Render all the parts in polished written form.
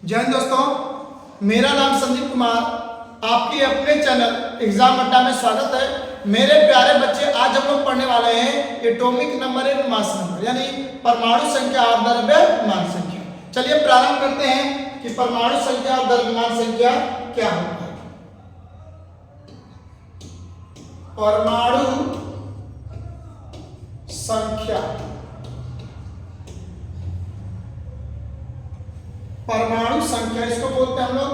जय हिंद दोस्तों, मेरा नाम संदीप कुमार, आपके अपने चैनल एग्जाम अड्डा में स्वागत है। मेरे प्यारे बच्चे, आज हम लोग पढ़ने वाले हैं atomic number and mass number, यानी परमाणु संख्या और द्रव्यमान संख्या। चलिए प्रारंभ करते हैं कि परमाणु संख्या और द्रव्यमान संख्या क्या होता है। परमाणु संख्या, परमाणु संख्या इसको बोलते हैं हम लोग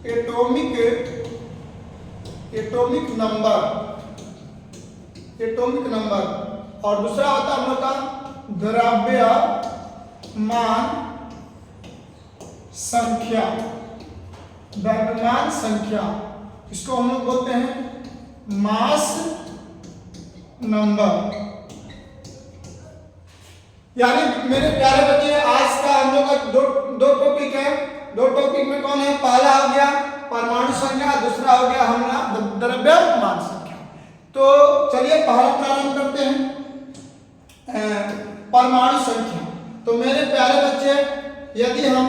एटॉमिक नंबर, और दूसरा होता है हम लोग का द्रव्यमान संख्या, इसको हम लोग बोलते हैं मास नंबर। यानी मेरे प्यारे बच्चे, आज का हम लोग का दो टॉपिक है। दो टॉपिक में कौन है? पहला हो गया परमाणु संख्या, दूसरा हो गया हमारा द्रव्यमान संख्या। तो चलिए पहला प्रारंभ करते हैं परमाणु संख्या। तो मेरे प्यारे बच्चे, यदि हम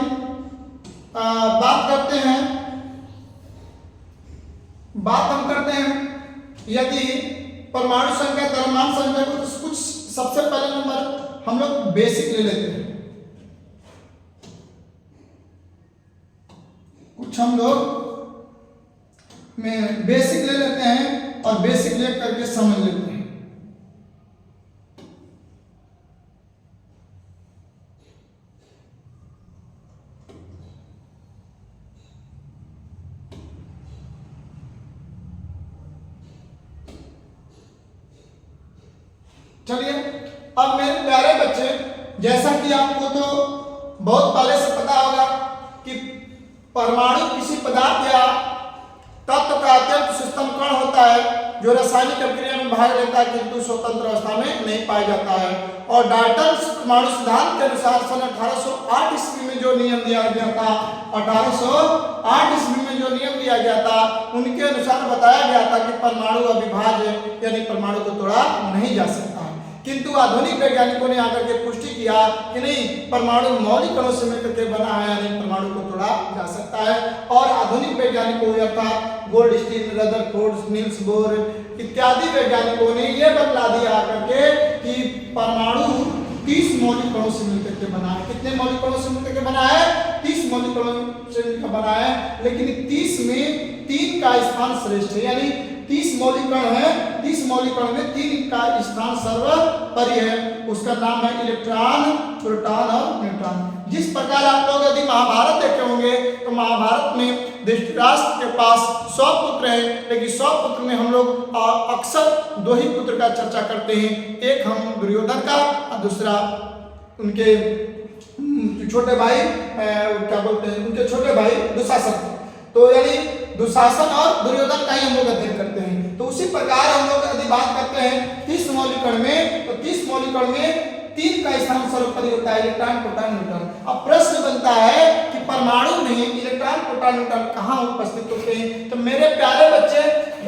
बात करते हैं यदि परमाणु संख्या द्रव्यमान संख्या को, तो कुछ सबसे पहले नंबर हम लोग बेसिक ले लेते हैं। कुछ हम लोग में बेसिक ले लेते हैं और बेसिक ले करके समझ लेते हैं। चलिए, अब मेरे प्यारे बच्चे, जैसा कि आपको तो बहुत पहले से पता होगा कि परमाणु किसी पदार्थ या तत्व का अत्यंत सूक्ष्म कण होता है जो रासायनिक प्रक्रिया में भाग लेता है, किंतु स्वतंत्र अवस्था में नहीं पाया जाता है। और डाल्टन परमाणु सिद्धांत के अनुसार सन 1808 ईस्वी में जो नियम दिया गया था, 1808 ईस्वी में जो नियम दिया गया था, उनके अनुसार बताया गया था कि परमाणु अविभाज्य यानी परमाणु को तोड़ा नहीं जा सकता। किंतु आधुनिक वैज्ञानिकों ने आकर के पुष्टि किया कि नहीं, परमाणु मौलिक कणों से मिलकर के बना है, यानी परमाणु को तोड़ा जा सकता है। और आधुनिक वैज्ञानिकों अर्थात गोल्डस्टीन, रदरफोर्ड, नील्स बोर इत्यादि वैज्ञानिकों ने यह बतला दिया आकर के कि परमाणु 30 मौलिक कणों से मिलकर के बना है। कितने मौलिक कणों से मिलकर के बना है? 30 मौलिक कणों से मिलकर बना है। लेकिन 30 में 3 का स्थान श्रेष्ठ है, यानी 30 मौलिक कण है, 30 मौलिक कण में 3 का स्थान सर्वोपरि है। उसका नाम है इलेक्ट्रॉन, प्रोटॉन और न्यूट्रॉन। जिस प्रकार आप लोग यदि महाभारत देखे होंगे, तो महाभारत में धृतराष्ट्र के पास 100 पुत्र हैं, लेकिन 100 पुत्र में हम लोग अक्सर 2 ही पुत्र का चर्चा करते हैं। एक हम दुर्योधन का और दूसरा उनके छोटे भाई, क्या बोलते हैं, उनके छोटे भाई दुशासन। तो यानी दुशासन और दुर्योधन का ही हम लोग अध्ययन करते हैं। तो उसी प्रकार हम लोग यदि बात करते हैं 30 मौलिक कण में, तो 30 मौलिक कण में 3 का स्थान सर्वोपरि होता है, इलेक्ट्रॉन, प्रोटॉन, न्यूट्रॉन। अब प्रश्न बनता है कि परमाणु में इलेक्ट्रॉन, प्रोटॉन, न्यूट्रॉन कहाँ उपस्थित होते हैं? तो मेरे प्यारे बच्चे,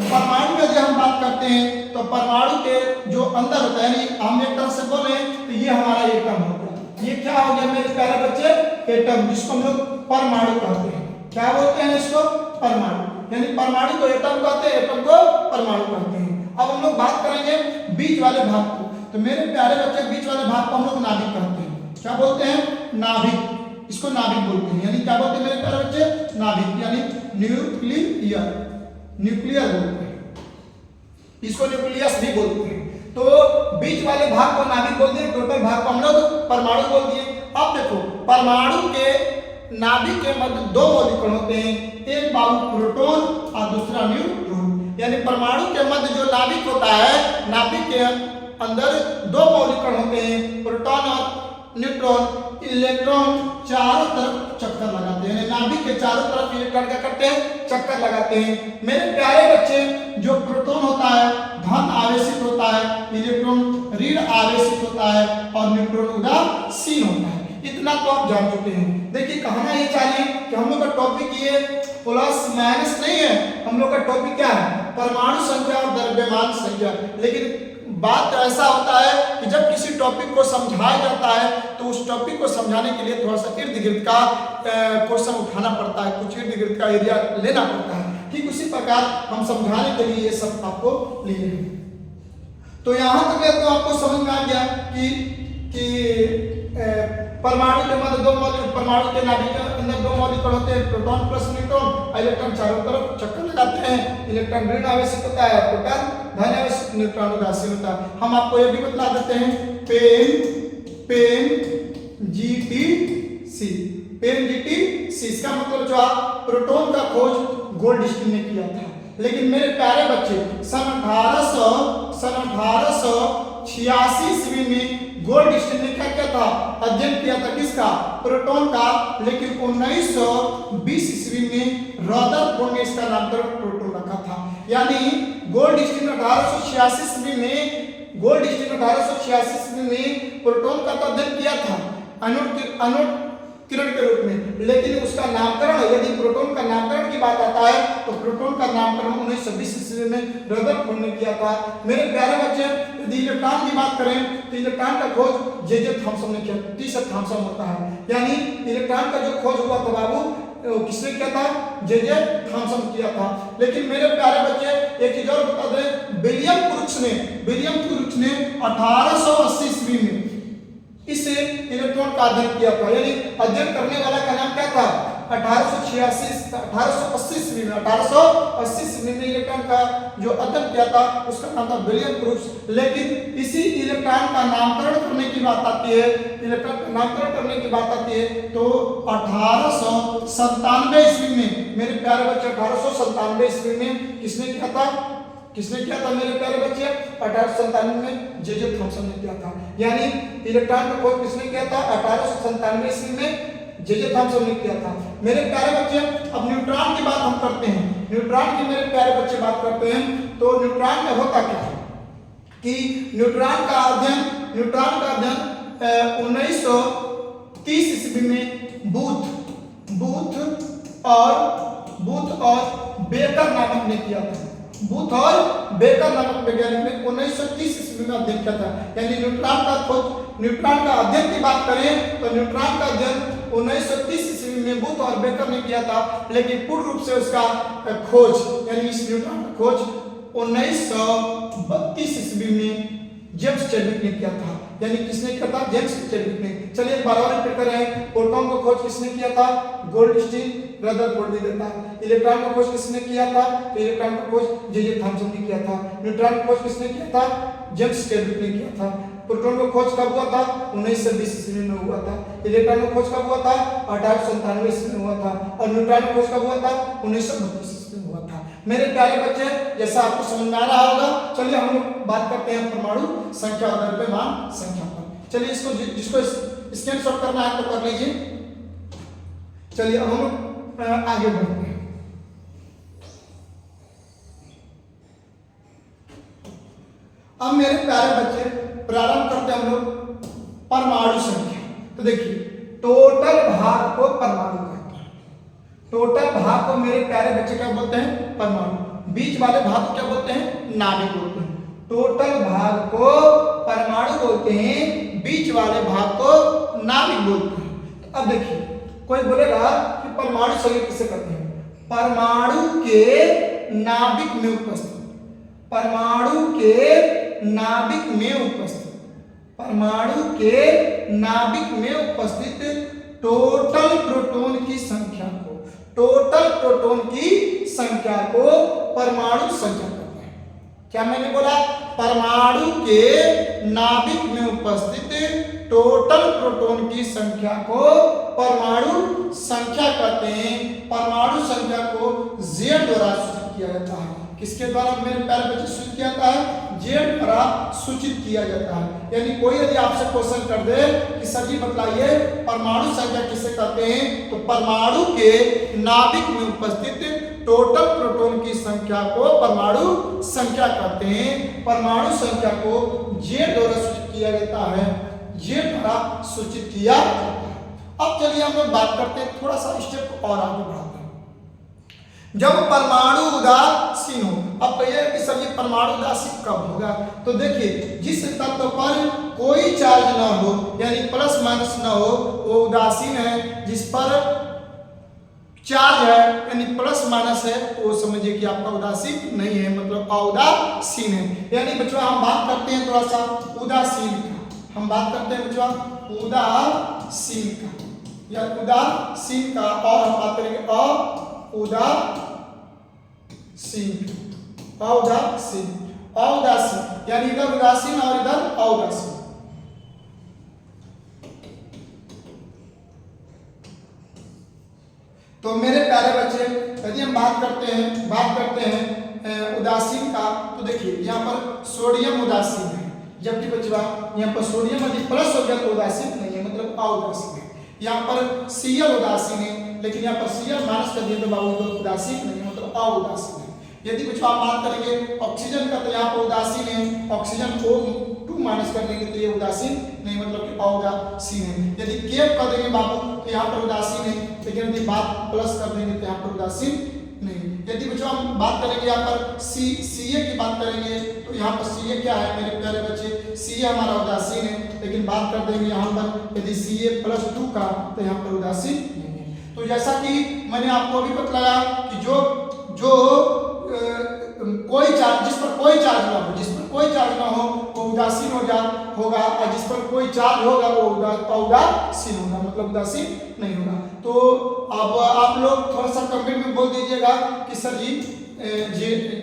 परमाणु में यदि हम बात करते हैं, तो परमाणु के जो अंदर होता है, यानी हम एक तरह से बोले तो ये हमारा एटम होता है। ये क्या हो गया मेरे प्यारे बच्चे? एटम, जिसको हम लोग परमाणु कहते हैं। क्या बोलते हैं इसको? परमाणु। यानी परमाणु को एटम कहते हैं, एटम को परमाणु कहते हैं। अब हम लोग बात करेंगे बीच वाले भाग को। तो मेरे प्यारे बच्चे, बीच वाले भाग को हम लोग नाभिक कहते हैं। क्या बोलते हैं? नाभिक। इसको नाभिक बोलते हैं। यानी क्या बोलते हैं मेरे प्यारे बच्चे? नाभिक, यानी न्यूक्लियर बोलते हैं। इसको न्यूक्लियस भी बोलते हैं। तो बीच वाले भाग को नाभिक बोलते हैं, टोटल भाग को हम लोग परमाणु बोल दिए। अब देखो, परमाणु के नाभिक के मध्य 2 मौलिक कण होते हैं, एक बाबू प्रोटॉन और दूसरा न्यूट्रॉन। यानी परमाणु के मध्य जो नाभिक होता है, नाभिक के अंदर 2 मौलिक कण होते हैं, प्रोटॉन और न्यूट्रॉन। इलेक्ट्रॉन चारों तरफ चक्कर लगाते हैं, नाभिक के चारों तरफ इलेक्ट्रॉन क्या करते हैं? चक्कर लगाते हैं। मेरे प्यारे बच्चे, जो प्रोटॉन होता है धन आवेशित होता है, इलेक्ट्रॉन ऋण आवेशित होता है और न्यूट्रॉन उदासीन होता है। इतना तो आप जान चुके हैं। देखिए, कहना ये चाहिए कि हम लोग का टॉपिक ये प्लस माइनस नहीं है, हम लोग का टॉपिक क्या है? परमाणु संख्या और द्रव्यमान संख्या। लेकिन बात ऐसा होता है कि जब किसी टॉपिक को समझाया जाता है तो उस टॉपिक को समझाने के लिए थोड़ा सा इर्द गिर्द का क्वेश्चन उठाना पड़ता है, कुछ इर्द गिर्द का एरिया लेना पड़ता है। ठीक उसी प्रकार हम समझाने के लिए ये सब आपको लिए हैं। तो यहाँ तक तो आपको समझ में आ गया कि परमाणु के मध्य दो मौलिक, परमाणु के नाभिक के अंदर दो मौलिक कण होते हैं, प्रोटॉन प्लस न्यूट्रॉन। इलेक्ट्रॉन चारों तरफ चक्कर लगाते हैं, इलेक्ट्रॉन ऋण आवेशित होता है, प्रोटॉन धन आवेशित, न्यूट्रॉन उदासीन होता है। हम आपको ये भी बता देते हैं, पेन GTC, पेन GTC, इसका मतलब जो प्रोटॉन का खोज गोल्डस्टीन ने किया था। लेकिन मेरे प्यारे बच्चे सन 1886 ईस्वी में गोल्डस्टीन ने क्या किया था, अध्ययन किया था किसका, प्रोटॉन का। लेकिन 1920 ईस्वी में रदरफोर्ड ने इसका नामकरण प्रोटॉन रखा था। यानी गोल्डस्टीन 1886 ईस्वी में प्रोटॉन का तो अध्ययन किया था अणु किरण के रूप में, लेकिन उसका नामकरण, यदि प्रोटॉन का नामकरण की बात आता है तो प्रोटॉन का नामकरण 1920 ईस्वी में रदरफोर्ड ने किया था। मेरे प्यारे बच्चे यदि इलेक्ट्रॉन की बात करें तो इलेक्ट्रॉन का खोज जे थॉमसन ने किया, T.S. थॉमसन होता है। यानी इलेक्ट्रॉन का जो खोज हुआ था बाबू किसने किया था, जे थॉमसन किया था। लेकिन मेरे प्यारे बच्चे एक चीज और बता दें, विलियम क्रूक्स ने 1880 ईस्वी में इस इलेक्ट्रॉन का अध्ययन किया था। यानी अध्ययन करने वाला का नाम क्या था, 1880 ईस्वी में इलेक्ट्रॉन का जो अध्ययन किया था उसका नाम था विलियम क्रूक्स। लेकिन इसी इलेक्ट्रॉन का नामकरण करने की बात आती है, तो 1897 ईस्वी में मेरे प्यारे बच्चे 1897 ईस्वी में किसने किया था मेरे प्यारे बच्चे, 1897 में जे थॉमसन ने किया था। यानी इलेक्ट्रॉन का खोज किसने किया था, 1897 ईस्वी में जे थॉमसन ने किया था। मेरे प्यारे बच्चे अब न्यूट्रॉन की बात हम करते हैं, न्यूट्रॉन की मेरे प्यारे बच्चे बात करते हैं। तो न्यूट्रॉन में होता क्या है कि न्यूट्रॉन का अध्ययन 1930 ईस्वी में बूथ और बेकर नामक ने किया था। बूथ और बेकर नामक वैज्ञानिक ने 1930 ईस्वी में अध्ययन किया था। यानी न्यूट्रॉन का अध्ययन की बात करें तो न्यूट्रॉन का अध्ययन 1930 ईस्वी में बूथ और बेकर ने किया था। लेकिन पूर्ण रूप से उसका खोज, यानी इस न्यूट्रॉन का खोज 1932 ईस्वी में जेम्स चैडविक ने किया था। यानी किसने किया था, जेम्स चैडविक ने। चलिए एक बार और रिपीट करें, प्रोटॉन का खोज किसने किया था, गोल्डस्टीन, रदरफोर्ड ने देता है। इलेक्ट्रॉन का खोज किसने किया था, तो इलेक्ट्रॉन का खोज जे थॉमसन ने किया था। न्यूट्रॉन का खोज किसने किया था, जेम्स चैडविक ने किया था। प्रोटॉन का खोज कब हुआ था, 1920 ईस्वी में हुआ था। इलेक्ट्रॉन का खोज कब हुआ था, 1897 ईस्वी में हुआ था। और न्यूट्रॉन का खोज कब हुआ था, 1932 ईस्वी में हुआ था। मेरे प्यारे बच्चे जैसा आपको समझ में आ रहा होगा, चलिए हम लोग बात करते हैं परमाणु संख्या और द्रव्यमान संख्या पर। चलिए इसको जिसको स्क्रीनशॉट करना है तो कर लीजिए। चलिए अब हम आगे बढ़ते हैं। अब मेरे प्यारे बच्चे प्रारंभ करते हैं हम लोग परमाणु संख्या। तो देखिए टोटल भाग को परमाणु कहते हैं। टोटल भाग को मेरे प्यारे बच्चे क्या बोलते हैं, परमाणु। बीच वाले भाग को क्या बोलते हैं, नाभिक बोलते हैं। टोटल भाग को परमाणु बोलते हैं, बीच वाले भाग को नाभिक बोलते हैं। अब देखिए कोई बोलेगा कि परमाणु संख्या किसे कहते हैं, परमाणु के नाभिक में उपस्थित, परमाणु के नाभिक में उपस्थित, परमाणु के नाभिक में उपस्थित टोटल प्रोटॉन की संख्या को, टोटल प्रोटॉन की संख्या को परमाणु संख्या कहते हैं। क्या मैंने बोला, परमाणु के नाभिक में उपस्थित टोटल प्रोटॉन की संख्या को परमाणु संख्या कहते हैं। परमाणु संख्या को Z द्वारा सूचित किया जाता है। किसके द्वारा मेरे प्यारे बच्चे सूचित किया जाता है, Z द्वारा सूचित किया जाता है। यानी कोई यदि आपसे क्वेश्चन कर दे कि सर जी बताइए परमाणु संख्या किसे कहते हैं, तो परमाणु के नाभिक में उपस्थित टोटल प्रोटॉन की संख्या को परमाणु संख्या कहते हैं। परमाणु संख्या को Z द्वारा सूचित किया जाता है, Z द्वारा सूचित किया जाता है। अब चलिए हम लोग बात करते हैं, थोड़ा सा स्टेप और आगे बढ़ाते हैं। जब परमाणु उदासीन हो। अब कहिए कि सर ये परमाणु उदासीन कब होगा? तो देखिए जिस तत्व पर कोई चार्ज ना हो यानी प्लस माइनस ना हो वो उदासीन है, जिस पर चार्ज है यानी प्लस माइनस है वो समझिए कि आपका उदासीन नहीं है, मतलब अउदासीन है। यानी बच्चों हम बात करते हैं थोड़ा सा उदासीन का, हम बात करते हैं बच्चों उदासीन का या उदासीन का, और हम बात करेंगे अउदासीन यानी इधर उदासीन और इधर अउदासीन। तो मेरे प्यारे बच्चे यदि हम बात करते हैं उदासीन का, तो देखिए यहाँ पर सोडियम उदासीन है, जबकि बच्चा यहाँ पर सोडियम यदि प्लस हो गया तो उदासीन नहीं है, मतलब अउदासीन है। यहाँ पर Cl उदासीन है, लेकिन यहाँ पर Cl माइनस कर दिया तो बाबू तो उदासीन नहीं है, मतलब अउदासीन है। यदि बच्चों आप बात करेंगे ऑक्सीजन का, तो यहाँ पर उदासीन है, ऑक्सीजन को 2 माइनस कर देंगे तो ये उदासीन नहीं, मतलब कि अउदासीन है। यदि K कर देंगे बाबू तो यहाँ पर उदासीन है, लेकिन यदि बात प्लस कर देंगे तो यहाँ पर उदासीन नहीं। यदि बच्चों हम बात करेंगे यहाँ पर Ca की बात करेंगे तो यहाँ पर Ca क्या है मेरे प्यारे बच्चे, Ca हमारा उदासीन है, लेकिन बात कर देंगे यहाँ पर यदि Ca+2 का तो यहाँ पर उदासीन नहीं है। तो जैसा कि मैंने आपको अभी बतलाया कि जो कोई चार्ज, जिस पर कोई चार्ज ना हो वो उदासीन होगा, और जिस पर कोई चार्ज होगा वो अउदासीन होगा, मतलब उदासीन नहीं होगा। तो अब आप लोग थोड़ा सा कमेंट में बोल दीजिएगा कि सर जी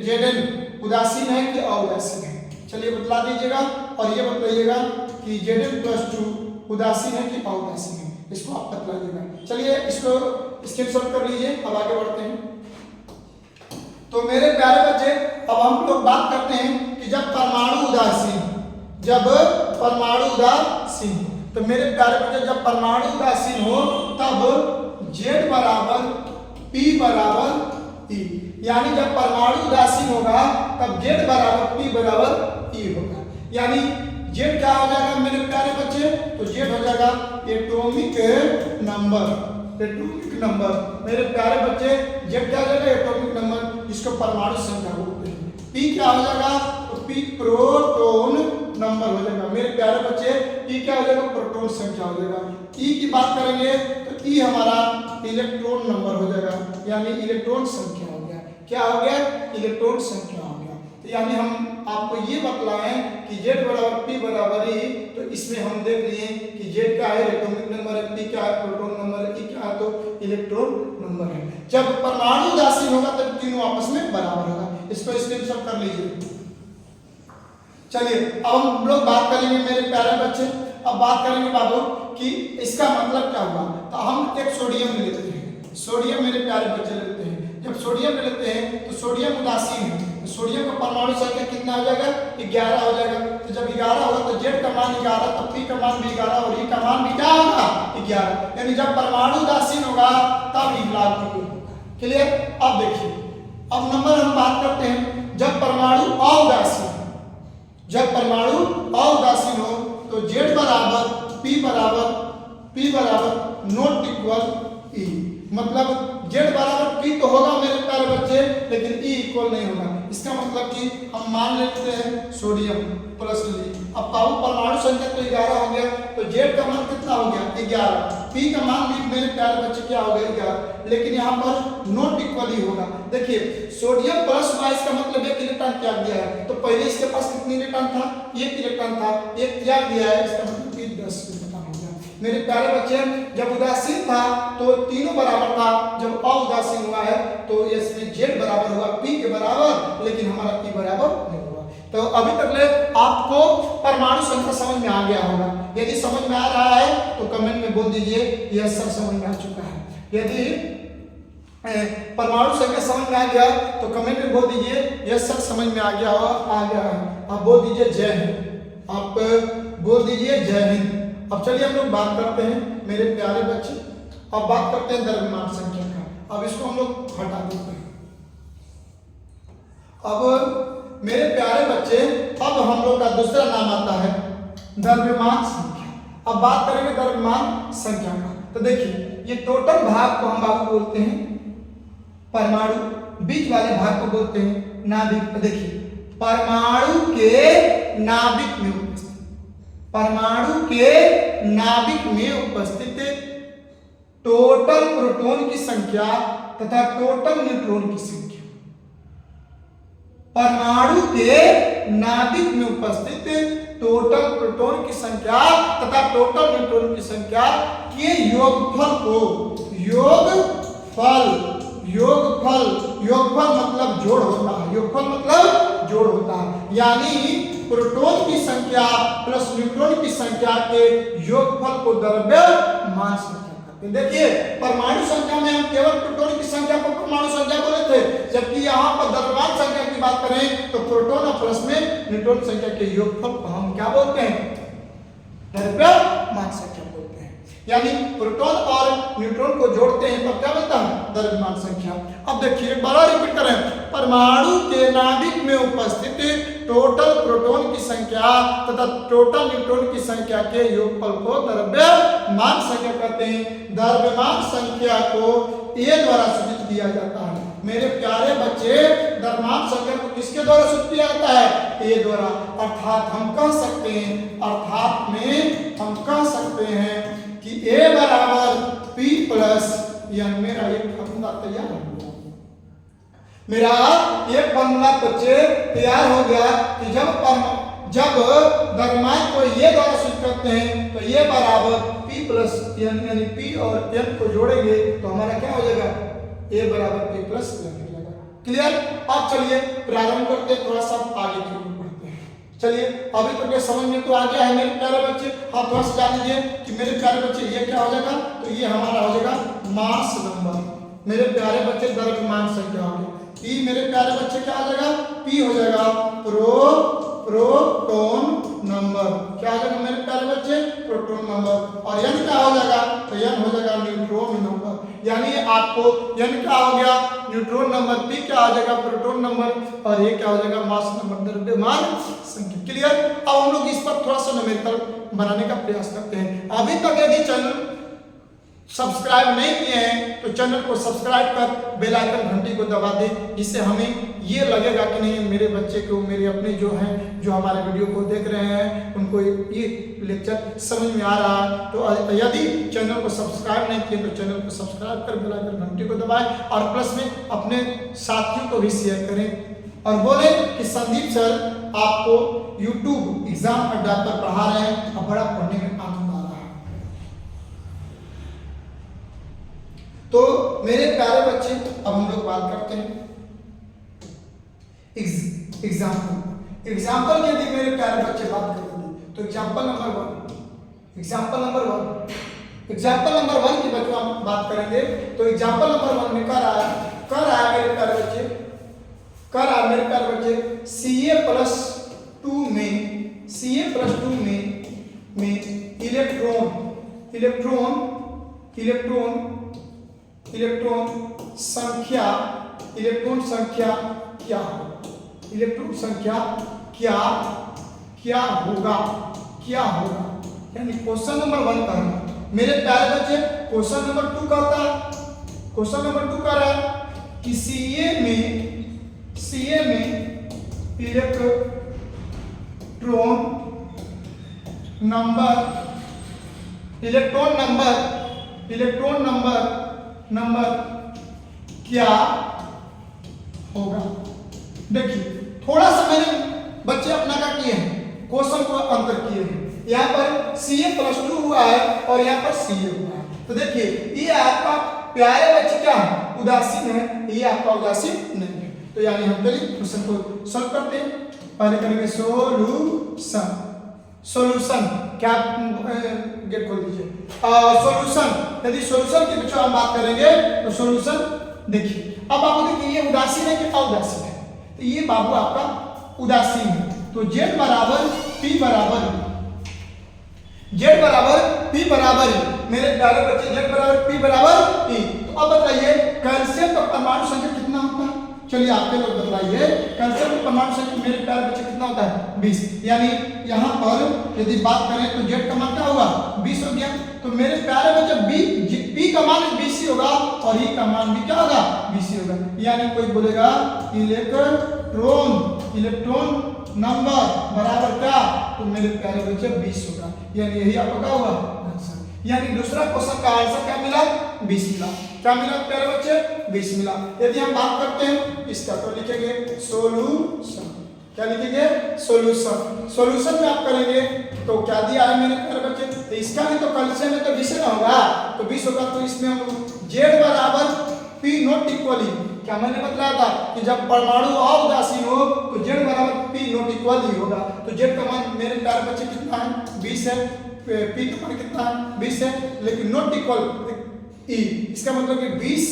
Zn उदासीन है कि अउदासीन है, चलिए बतला दीजिएगा, और ये बतलाइएगा कि Zn+2 उदासीन है कि अउदासीन है, इसको आप बतलाइएगा। चलिए इसको स्क्रीनशॉट कर लीजिए, अब आगे बढ़ते हैं। तो मेरे प्यारे बच्चे अब हम लोग बात करते हैं कि जब परमाणु उदासीन, तो मेरे प्यारे बच्चे जब परमाणु उदासीन हो तब Z बराबर P बराबर E, यानी जब परमाणु उदासीन होगा तब Z बराबर P बराबर E होगा। यानी Z क्या हो जाएगा मेरे प्यारे बच्चे, तो Z हो जाएगा एटॉमिक नंबर। मेरे प्यारे बच्चे Z क्या हो जाएगा एटॉमिक नंबर, इसको परमाणु संख्या बोलते हैं। P क्या हो जाएगा, तो P प्रोटॉन नंबर हो जाएगा। मेरे प्यारे बच्चे P क्या हो जाएगा, प्रोटॉन संख्या हो जाएगा। E की बात करेंगे तो E हमारा इलेक्ट्रॉन नंबर हो जाएगा, यानी इलेक्ट्रॉन संख्या हो गया। क्या हो गया, इलेक्ट्रॉन संख्या हो गया। तो यानी हम आपको ये बतलाएं कि Z बराबर P बराबर E, तो इसमें हम देख लिए कि Z क्या है एटॉमिक नंबर है, P क्या है प्रोटॉन नंबर है, E क्या है तो इलेक्ट्रॉन नंबर है। जब परमाणु उदासीन होगा तब तीनों आपस में बराबर होगा, इसको स्क्रीनशॉट कर लीजिए। चलिए अब हम लोग बात करेंगे मेरे प्यारे बच्चे, अब बात करेंगे बाबू कि इसका मतलब क्या हुआ। तो हम एक सोडियम ले लेते हैं, सोडियम मेरे प्यारे बच्चे लेते हैं। जब सोडियम ले लेते हैं तो सोडियम उदासीन है, तो सोडियम का परमाणु संख्या कितना हो जाएगा, 11 हो जाएगा। तो जब 11 होगा तो Z का मान 11, तो P का मान भी 11 और E का मान भी क्या होगा, 11। यानी जब परमाणु उदासीन होगा तब E लागू होगा। क्लियर। अब देखिए अब नंबर हम बात करते हैं जब परमाणु अउदासीन हो तो Z बराबर P बराबर नॉट इक्वल E, मतलब Z बराबर P तो होगा मेरे प्यारे बच्चे, लेकिन E इक्वल नहीं होगा। इसका मतलब कि हम मान लेते हैं सोडियम प्लस ली। अब पाऊ परमाणु संख्या तो 11 हो गया, तो Z का मान कितना हो गया, 11। P का मान भी मेरे प्यारे बच्चे क्या हो गया, 11, लेकिन यहाँ पर नॉट इक्वल ही होगा। देखिए सोडियम प्लस हुआ, इसका मतलब 1 इलेक्ट्रॉन त्याग दिया है, तो पहले इसके पास कितने इलेक्ट्रॉन था, 1 इलेक्ट्रॉन था, 1 त्याग दिया है, इसका मतलब कि 10 इलेक्ट्रॉन हो गया। मेरे प्यारे बच्चे जब उदासीन था तो तीनों बराबर था, जब अउदासीन हुआ है तो इसमें Z बराबर हुआ P के बराबर, लेकिन हमारा P बराबर नहीं हुआ। तो अभी तक ले आपको परमाणु संख्या समझ में आ गया होगा। यदि समझ में आ रहा है तो कमेंट में बोल दीजिए यह सब समझ में आ चुका है। यदि परमाणु संख्या समझ में आ गया तो कमेंट में बोल दीजिए यह सब समझ में आ गया है। आप बोल दीजिए जय हिंद, आप बोल दीजिए जय हिंद। अब चलिए हम लोग बात करते हैं मेरे प्यारे बच्चे, अब बात करते हैं द्रव्यमान संख्या का। अब इसको हम लोग हटा देते हैं। अब मेरे प्यारे बच्चे अब हम लोग का दूसरा नाम आता है द्रव्यमान संख्या। अब बात करेंगे द्रव्यमान संख्या का। तो देखिए ये टोटल भाग को हम बाबू बोलते हैं परमाणु बीच वाले भाग को बोलते हैं नाभिक। देखिए परमाणु के नाभिक में उपस्थित, परमाणु के नाभिक में उपस्थित टोटल प्रोटॉन की संख्या तथा टोटल न्यूट्रॉन की संख्या, परमाणु के नाभिक में उपस्थित टोटल प्रोटॉन की संख्या तथा टोटल न्यूट्रॉन की संख्या के योगफल को, योगफल मतलब जोड़ होता है, योगफल मतलब जोड़ होता है, यानी प्रोटॉन की संख्या प्लस न्यूट्रॉन की संख्या के योगफल को द्रव्यमान संख्या कहते हैं। देखिए परमाणु संख्या में हम केवल प्रोटॉन की संख्या को परमाणु संख्या बोले थे, जबकि यहाँ पर द्रव्यमान संख्या की बात करें तो प्रोटॉन और प्लस में न्यूट्रॉन संख्या के योगफल को हम क्या बोलते हैं, द्रव्यमान संख्या बोलते हैं। यानी प्रोटॉन और न्यूट्रॉन को जोड़ते हैं तो क्या बनता है, द्रव्यमान संख्या। अब देखिए एक बार रिपीट करें, परमाणु के नाभिक में उपस्थित टोटल प्रोटॉन की संख्या तथा टोटल न्यूट्रॉन की संख्या के योगफल को द्रव्यमान संख्या कहते हैं। द्रव्यमान संख्या को ए द्वारा सूचित किया जाता है। मेरे प्यारे बच्चे द्रव्यमान संख्या को किसके द्वारा सूचित किया जाता है, ए द्वारा। अर्थात हम कह सकते हैं, अर्थात में हम कह सकते हैं कि ए बराबर पी प्लस एन। मेरा एक फॉर्मूला तैयार हो गया, मेरा एक फॉर्मूला बच्चे तैयार हो गया कि जब द्रव्यमान को ये द्वारा सूचित करते हैं तो ये बराबर P प्लस एन, यानी P और N को जोड़ेंगे तो हमारा क्या हो जाएगा, A बराबर P प्लस एन हो जाएगा। क्लियर। अब चलिए प्रारंभ करते हैं, थोड़ा सा आगे की ओर बढ़ते हैं। चलिए अभी तो क्या समझ में तो आ गया है मेरे प्यारे बच्चे। आप थोड़ा सा जान लीजिए कि मेरे प्यारे बच्चे ये क्या हो जाएगा, तो ये हमारा हो जाएगा मास नंबर। मेरे प्यारे बच्चे द्रव्यमान संख्या हो गया। P मेरे प्यारे बच्चे क्या हो जाएगा, P हो जाएगा प्रोटॉन नंबर। क्या हो जाएगा मेरे प्यारे बच्चे, प्रोटॉन नंबर। और N क्या हो जाएगा, तो N हो जाएगा न्यूट्रॉन नंबर। यानी आपको N क्या हो गया, न्यूट्रॉन नंबर, P क्या हो जाएगा, प्रोटॉन नंबर, और ये क्या हो जाएगा, मास नंबर, द्रव्यमान संख्या। क्लियर। अब हम लोग इस पर थोड़ा सा न्यूमेरिकल बनाने का प्रयास करते हैं। अभी तक यदि चैनल सब्सक्राइब नहीं किए हैं तो चैनल को सब्सक्राइब कर बेल आइकन घंटी को दबा दें, जिससे हमें ये लगेगा कि नहीं मेरे बच्चे को, मेरे अपने जो हैं, जो हमारे वीडियो को देख रहे हैं, उनको ये लेक्चर समझ में आ रहा है। तो यदि चैनल को सब्सक्राइब नहीं किए तो चैनल को सब्सक्राइब कर बेल आइकन घंटी को दबाएं और प्लस में अपने साथियों को भी शेयर करें और बोले कि संदीप सर आपको यूट्यूब एग्जाम अड्डा पर पढ़ा रहे हैं और बड़ा पढ़ने में आनंद आ रहा है। तो मेरे प्यारे बच्चे अब हम लोग बात करते हैं एग्जाम्पल। एग्जाम्पल यदि मेरे प्यारे बच्चे बात करेंगे तो एग्जाम्पल नंबर वन की बच्चों हम बात करेंगे। तो एग्जाम्पल नंबर वन में कर आया मेरे प्यारे बच्चे, CA+2 में इलेक्ट्रॉन संख्या क्या होगा, यानी क्वेश्चन नंबर 1 का मेरे प्यारे बच्चे। क्वेश्चन नंबर 2 कहता है, क्वेश्चन नंबर 2 कह रहा है कि CA में इलेक्ट्रॉन नंबर क्या होगा। देखिए थोड़ा सा मेरे बच्चे अपना क्या किए हैं, क्वेश्चन को अंतर किए हैं। यहाँ पर CA+2 हुआ है और यहाँ पर CA हुआ है। तो देखिए ये आपका प्यारे बच्चे क्या है, उदासीन है, ये आपका उदासीन नहीं है। तो यानी हम चलिए क्वेश्चन को सॉल्व करते हैं। पहले करेंगे सॉल्यूशन। क्या गेट खोल दीजिए। सॉल्यूशन, यदि सॉल्यूशन की बच्चों हम बात करेंगे तो सॉल्यूशन देखिए। अब बाबू देखिए ये उदासीन है कि अउदासीन है, तो ये बाबू आपका उदासीन है। तो Z बराबर P बराबर मेरे प्यारे बच्चे, Z बराबर P बराबर P। तो अब बताइए कैल्शियम का परमाणु संख्या कितना होता है, चलिए आपके लोग बताइए कैल्शियम का परमाणु संख्या मेरे प्यारे बच्चे कितना होता है, 20। यानी यहाँ पर यदि बात करें तो Z का मान क्या होगा, 20 हो गया। तो मेरे प्यारे बच्चे P का मान 20 होगा। होगा और ई का मान भी क्या होगा बीसी होगा। यानी कोई बोलेगा इलेक्ट्रॉन नंबर बराबर क्या, तो मेरे प्यारे बच्चे 20 होगा। यानी यही आपका क्या होगा आंसर। यानी दूसरा क्वेश्चन का आंसर क्या मिला 20 मिला। क्या मिला प्यारे बच्चे 20 मिला। यदि हम बात करते हैं इसका तो लिखेंगे सोल्यूशन। क्या लिखेंगे सोल्यूशन। सोल्यूशन में आप करेंगे तो क्या दिया है मेरे प्यारे बच्चे, तो इसका भी तो कैल्शियम में तो 20 ना होगा, तो 20 होगा। तो इसमें हम Z बराबर P नॉट इक्वली, क्या मैंने बताया था कि जब परमाणु अउदासीन हो तो Z बराबर P नॉट इक्वल ही होगा। तो Z का मान मेरे प्यारे बच्चे कितना है 20 है, P का मान कितना है 20 है, लेकिन नॉट इक्वल E, इसका मतलब कि 20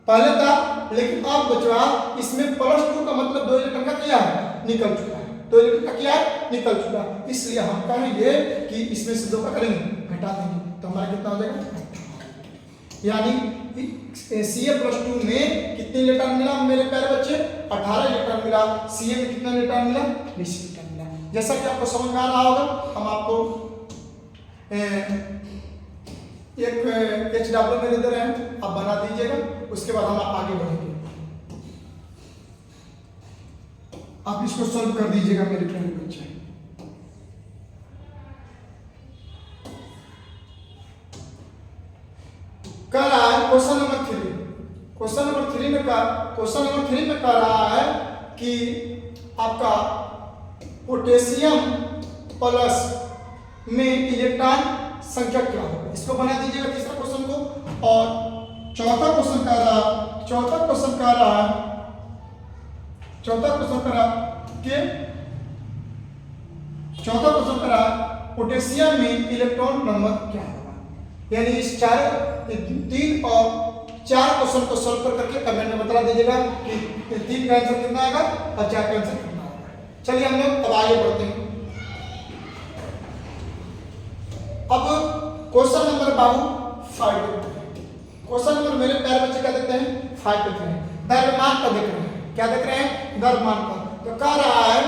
पहले था लेकिन अब बचवा इसमें +2 का मतलब 2 इलेक्ट्रॉन का क्या है निकल चुका है, 2 इलेक्ट्रॉन का क्या है निकल चुका है। इसलिए हम कहेंगे कि इसमें से 2 का करेंगे घटा देंगे तो हमारा कितना हो जाएगा। यानी Ca+2 में कितने इलेक्ट्रॉन मिला मेरे प्यारे बच्चे 18 इलेक्ट्रॉन मिला। Ca में कितना इलेक्ट्रॉन मिला 20 इलेक्ट्रॉन मिला। जैसा कि आपको समझ में आ रहा होगा, हम आपको एक HW में दे रहे हैं, आप बना दीजिएगा, उसके बाद हम आगे बढ़ेंगे। आप इसको सॉल्व कर दीजिएगा मेरे प्यारे बच्चे। कह रहा है क्वेश्चन नंबर 3 में कह रहा है कि आपका पोटेशियम प्लस में इलेक्ट्रॉन संख्या क्या होगा, इसको बना दीजिएगा तीसरा क्वेश्चन को। और चौथा क्वेश्चन कह रहा पोटेशियम में इलेक्ट्रॉन नंबर क्या होगा। यानी इस 3 और 4 क्वेश्चन को सॉल्व करके कमेंट में बता दीजिएगा कि 3 का आंसर कितना आएगा और 4 का आंसर कितना आएगा। चलिए हम लोग अब आगे बढ़ते हैं। अब क्वेश्चन नंबर 5 क्वेश्चन नंबर मेरे प्यारे बच्चे क्या देखते हैं 5 देख रहे हैं, द्रव्यमान का देख रहे हैं। क्या देख रहे हैं द्रव्यमान का। तो कह रहा है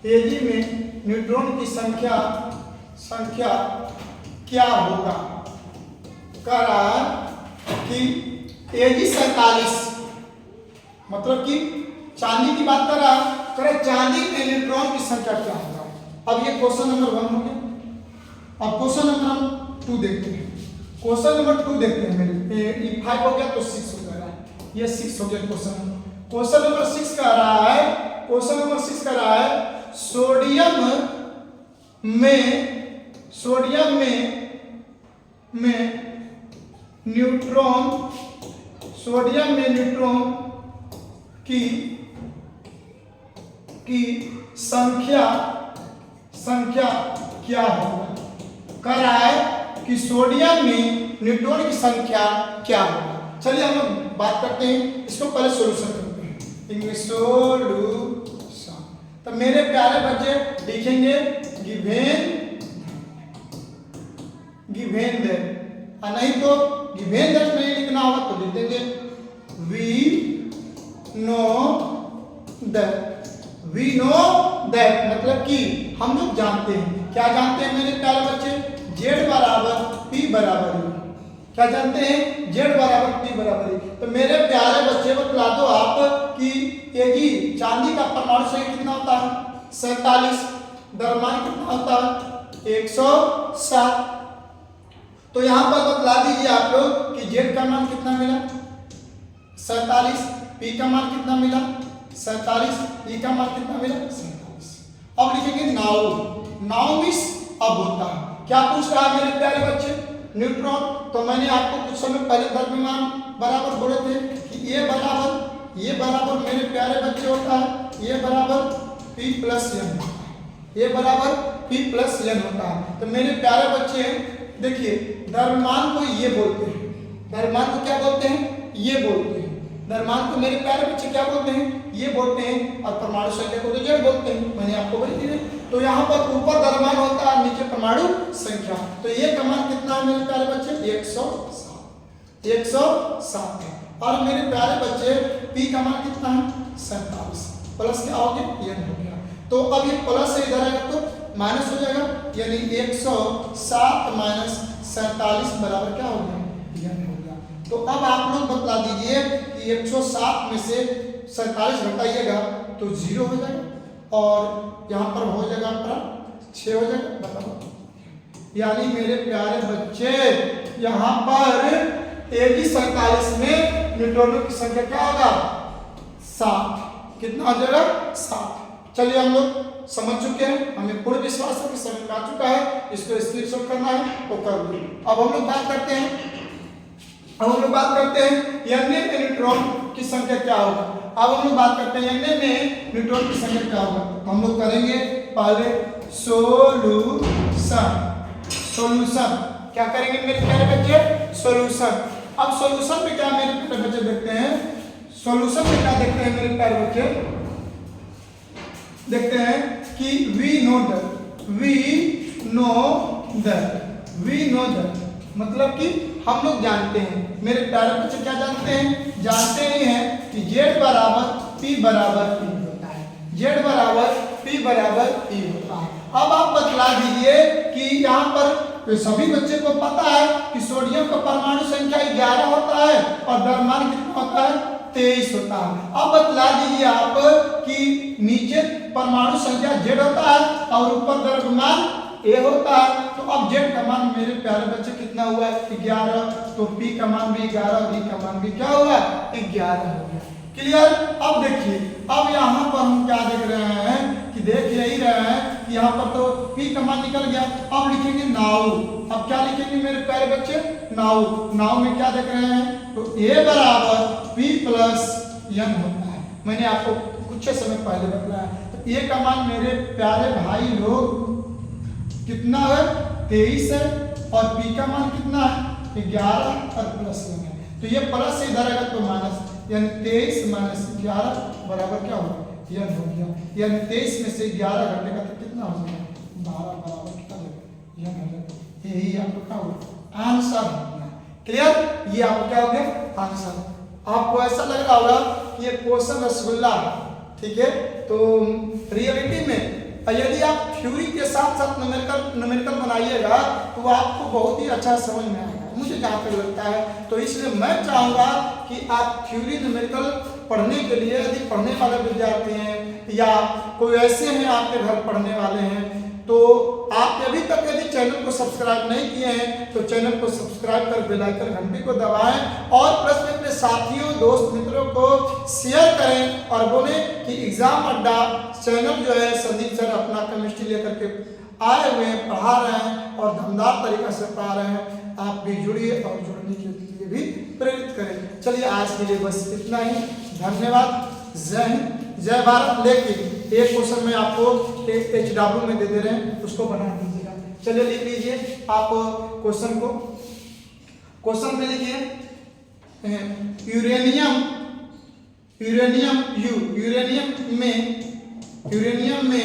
एजी में न्यूट्रॉन की संख्या क्या होगा। कह रहा है कि Ag 47 मतलब कि चांदी की बात कर रहा है, करे चांदी में न्यूट्रॉन की संख्या क्या होगा। अब ये क्वेश्चन नंबर 1 हो गया। अब क्वेश्चन नंबर 2 देखते हैं। क्वेश्चन नंबर 2 देखते हैं मेरे, ये 5 हो गया तो 6 हो जाएगा, ये 6 हो गया क्वेश्चन नंबर 6 कह रहा है सोडियम में न्यूट्रॉन की संख्या क्या होगा। कह रहा है कि सोडियम में न्यूट्रॉन की संख्या क्या होगा। चलिए हम लोग बात करते हैं, इसको पहले सॉल्यूशन करते हैं। English solution. तो मेरे प्यारे बच्चे लिखेंगे गिवेन दैट, नहीं तो गिवेन दैट नहीं लिखना होगा तो लिख देंगे वी नो दैट मतलब कि हम लोग जानते हैं। क्या जानते हैं मेरे प्यारे बच्चे Z बराबर P बराबर E। क्या जानते हैं Z बराबर P बराबर E। तो मेरे प्यारे बच्चे बतला दो आप कि Ag चांदी का परमाणु संख्या कितना होता है 47, द्रव्यमान कितना होता है 107। तो यहाँ पर बतला दीजिए आप लोग कि Z का मान कितना मिला 47, P का मान कितना मिला 47, E का मान कितना मिला 47। अब लिखेंगे नाउ मीन्स अब होता है। क्या पूछ रहा है मेरे प्यारे बच्चे न्यूट्रॉन। तो मैंने आपको कुछ समय पहले द्रव्यमान बराबर बोले थे कि ये बराबर मेरे प्यारे बच्चे होता है ये बराबर P प्लस N होता है। तो मेरे प्यारे बच्चे देखिए द्रव्यमान को ये बोलते हैं, द्रव्यमान को क्या बोलते हैं ये बोलते हैं। द्रव्यमान को मेरे प्यारे बच्चे क्या बोलते हैं ये बोलते हैं, और परमाणु संख्या को तो Z बोलते हैं। मैंने आपको बोल दिया। तो यहाँ पर ऊपर द्रव्यमान होता है नीचे परमाणु संख्या। तो ये का मान कितना है मेरे प्यारे बच्चे? 107। 107 है। और मेरे प्यारे बच्चे पी का मान कितना है? 47। प्लस क्या हो गया? n हो गया। तो अब ये प्लस से इधर आएगा तो माइनस हो जाएगा, यानी 107 माइनस 47 बराबर क्या हो गया? n हो गया। तो अब आप लोग बतला दीजिए कि 107 में से 47 घटाइएगा तो 0 हो जाएगा और यहाँ पर हो जाएगा आपका 6 हो जाएगा। बताओ, यानी मेरे प्यारे बच्चे यहाँ पर एक ही 47 में न्यूट्रॉनों की संख्या क्या होगा? 7। कितना हो जाएगा? 7। चलिए हम लोग समझ चुके हैं, हमें पूर्ण विश्वास है कि समझ में आ चुका है। इसको स्क्रीनशॉट करना है तो कर लो। अब हम लोग बात करते हैं n में न्यूट्रॉन की संख्या क्या होगा। अब हम लोग बात करते हैं n में न्यूट्रॉन की संख्या क्या होगा। तो हम लोग करेंगे पहले सॉल्यूशन। क्या करेंगे मेरे प्यारे बच्चे? सॉल्यूशन। अब सॉल्यूशन में क्या मेरे प्यारे बच्चे देखते हैं? सॉल्यूशन में क्या देखते हैं मेरे प्यारे बच्चे? देखते हैं कि वी नो दैट मतलब कि हम लोग जानते हैं। मेरे प्यारे बच्चे क्या जानते हैं? जानते ही हैं कि z बराबर p बराबर e होता है। z बराबर p बराबर e होता है। अब आप बतला दीजिए कि यहाँ पर सभी बच्चे को पता है कि सोडियम का परमाणु संख्या 11 होता है और द्रव्यमान कितना होता है? 23 होता है। अब बतला दीजिए आप कि नीचे परमाणु संख्या z होता है और ऊपर द्रव्यमान a होता है। तो अब z का मान मेरे प्यारे बच्चे कितना हुआ? 11। तो p का मान भी 11 और e का मान भी क्या हुआ? 11 हो गया। क्लियर? अब देखिए, अब यहाँ पर हम क्या देख रहे हैं कि देख यही रहे हैं कि यहाँ पर तो p का मान निकल गया। अब लिखेंगे नाउ। अब क्या लिखेंगे मेरे प्यारे बच्चे? नाउ में क्या देख रहे हैं? तो a बराबर p प्लस n होता है। मैंने आपको कुछ समय पहले बताया। तो a का मान मेरे प्यारे भाई लोग कितना है? 23 है और p का मान कितना है? 11 और प्लस n है। तो ये प्लस से इधर आएगा तो माइनस, यानी 23 माइनस 11 बराबर क्या होगा? n हो गया। यानी 23 में से 11 घटेगा तो कितना हो जाएगा? 12 बराबर कितना हो जाएगा? n हो जाएगा। यही आपको क्या होगा? आंसर हो गया। क्लियर? ये आपको क्या हो गया? आंसर। आपको ऐसा लग रहा होगा कि ये क्वेश्चन रसगुल्ला है, ठीक है? तो रियलिटी में यदि आप थ्योरी के साथ साथ न्यूमेरिकल बनाइएगा तो आपको बहुत ही अच्छा समझ में आएगा, मुझे जहाँ तक लगता है। तो इसलिए मैं चाहूँगा कि आप थ्योरी न्यूमेरिकल पढ़ने के लिए, यदि पढ़ने वाले विद्यार्थी हैं या कोई ऐसे हैं आपके घर पढ़ने वाले हैं, तो आप अभी तक यदि चैनल को सब्सक्राइब नहीं किए हैं तो चैनल को सब्सक्राइब कर बेल आइकन घंटी को दबाएं और प्लस में अपने साथियों, दोस्त मित्रों को शेयर करें और बोलें कि एग्जाम अड्डा चैनल जो है संदीप सर अपना केमिस्ट्री लेकर के आए हुए हैं, पढ़ा रहे हैं और दमदार तरीका से पढ़ा रहे हैं। आप भी जुड़िए और जुड़ने के लिए भी प्रेरित करें। चलिए आज के लिए बस इतना ही। धन्यवाद। जय हिंद, जय भारत। लेकिन एक क्वेश्चन में आपको HW में दे दे रहे हैं, उसको बना दीजिएगा। चलिए लिख लीजिए आप क्वेश्चन को। क्वेश्चन में लिखिए यूरेनियम में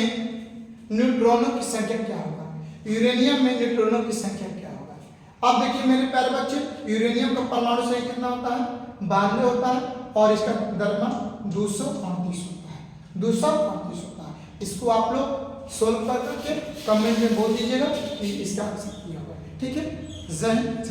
न्यूट्रॉनों की संख्या क्या होगा? यूरेनियम में न्यूट्रॉनों की संख्या क्या होगा? अब देखिए मेरे प्यारे बच्चे, यूरेनियम का परमाणु संख्या कितना होता है? 92 होता है और इसका द्रव्यमान 235 होता है। 235 होता है। इसको आप लोग सोल्व कर करके कमेंट में बोल दीजिएगा कि इसका आंसर क्या होगा। ठीक है? जय हिंद।